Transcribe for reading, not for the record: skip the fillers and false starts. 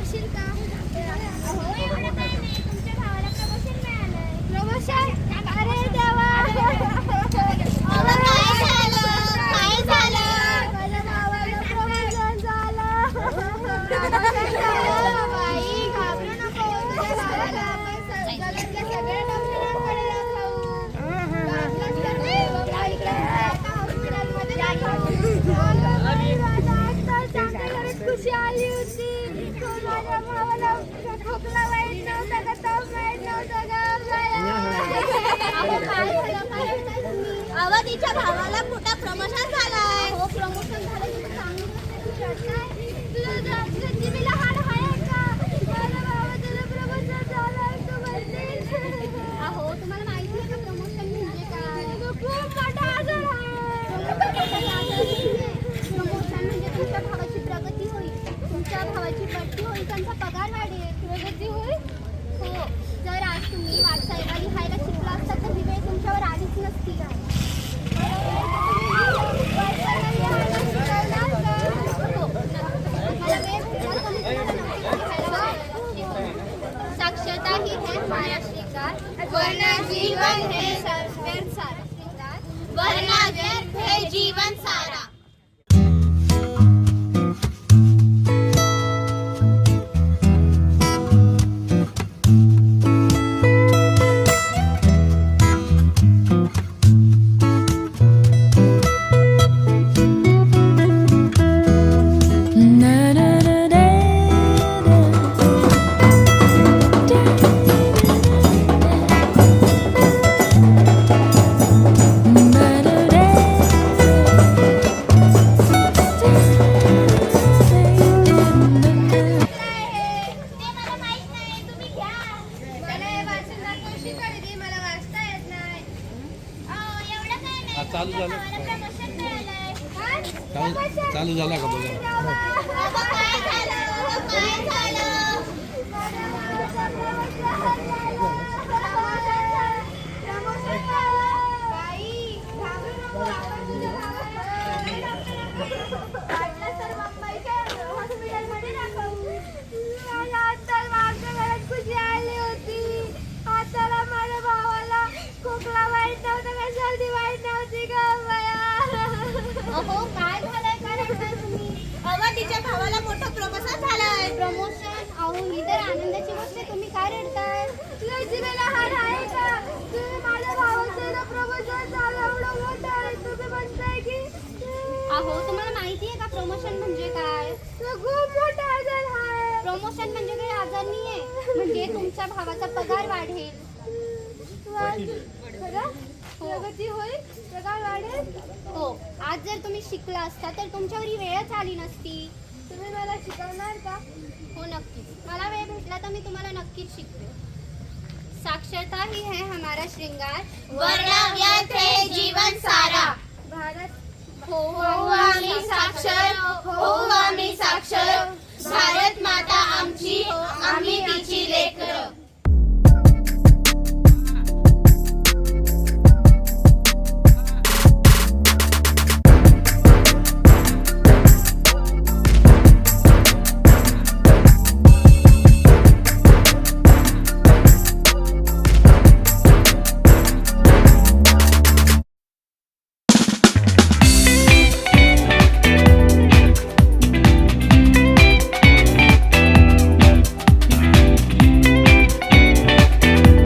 सांगशील का? हो एवढं काही नाही, तुमच्या भावाला प्रमोशन मिळालंय. प्रमोशन? अरे देवा, काय झालं? माझ्या भावाला प्रमोशन झालं. बाई घाबरू नको, तुझ्या भावाला आपण जगातल्या सगळ्या डॉक्टरांकडे दाखवू. खुशी आली होती. माझ्या भावाला खोकला वाईट नव्हता का, ताप वाईट नव्हता का? तिच्या भावाला मोठा प्रमोशन झालाय. हो प्रमोशन झालं, तुला जिभेला हाड आहे का? माझ्या भावाचं प्रमोशन झालंय, तू म्हणतेस. अहो तुम्हाला माहिती आहे का प्रमोशन म्हणजे काय? खूप मोठा आजार आहे. प्रमोशन म्हणजे तुमच्या भावाची प्रगती होईल, तुमच्या भावाची बढती होईल, त्यांचा पगार वाढेल. प्रगती होईल? हो. जर आज तुम्ही वाटसाहेबा लिहायला शिकला असता तर ही वेळ तुमच्यावर आलीच नसती. साक्षरता ही है हमारा श्रृंगार, वरना जीवन है सारा श्रृंगार, वरना व्यर्थ है जीवन सारा. चालू झाला का बघा. खुशी आली होती. हाताला माझ्या भावाला खोकला वाईट नव्हता का, सर्दी वाईट नव्हती का? अहो काय झालंय, काय रडताय तुम्ही? अगं तिच्या भावाला मोठं प्रमोशन झालंय. प्रमोशन? अहो ही तर आनंदाची गोष्ट आहे, तुम्ही काय रडताय? तुला जिभेला हाड आहे का? तुम्ही माझ्या भावाचं प्रमोशन झालं, एवढं मोठं आहे, तुम्ही म्हणताय की? अहो तुम्हाला माहिती आहे का प्रमोशन म्हणजे काय? खूप मोठा आजार आहे. प्रमोशन म्हणजे काही आजार नाहीये, म्हणजे तुमच्या भावाचा पगार वाढेल. प्रगती होईल, पगार वाढेल. हो. आज जर तुम्ही शिकला असता तर तुमच्यावर ही वेळच आली नसती. तुम्ही मला शिकवणार का? हो नक्कीच, मला वेळ भेटला तर मी तुम्हाला नक्कीच शिकवे. साक्षरता ही है हमारा श्रृंगार, वरना व्यर्थ है जीवन सारा. भारत हो आम्ही साक्षर, हो आम्ही साक्षर. भारत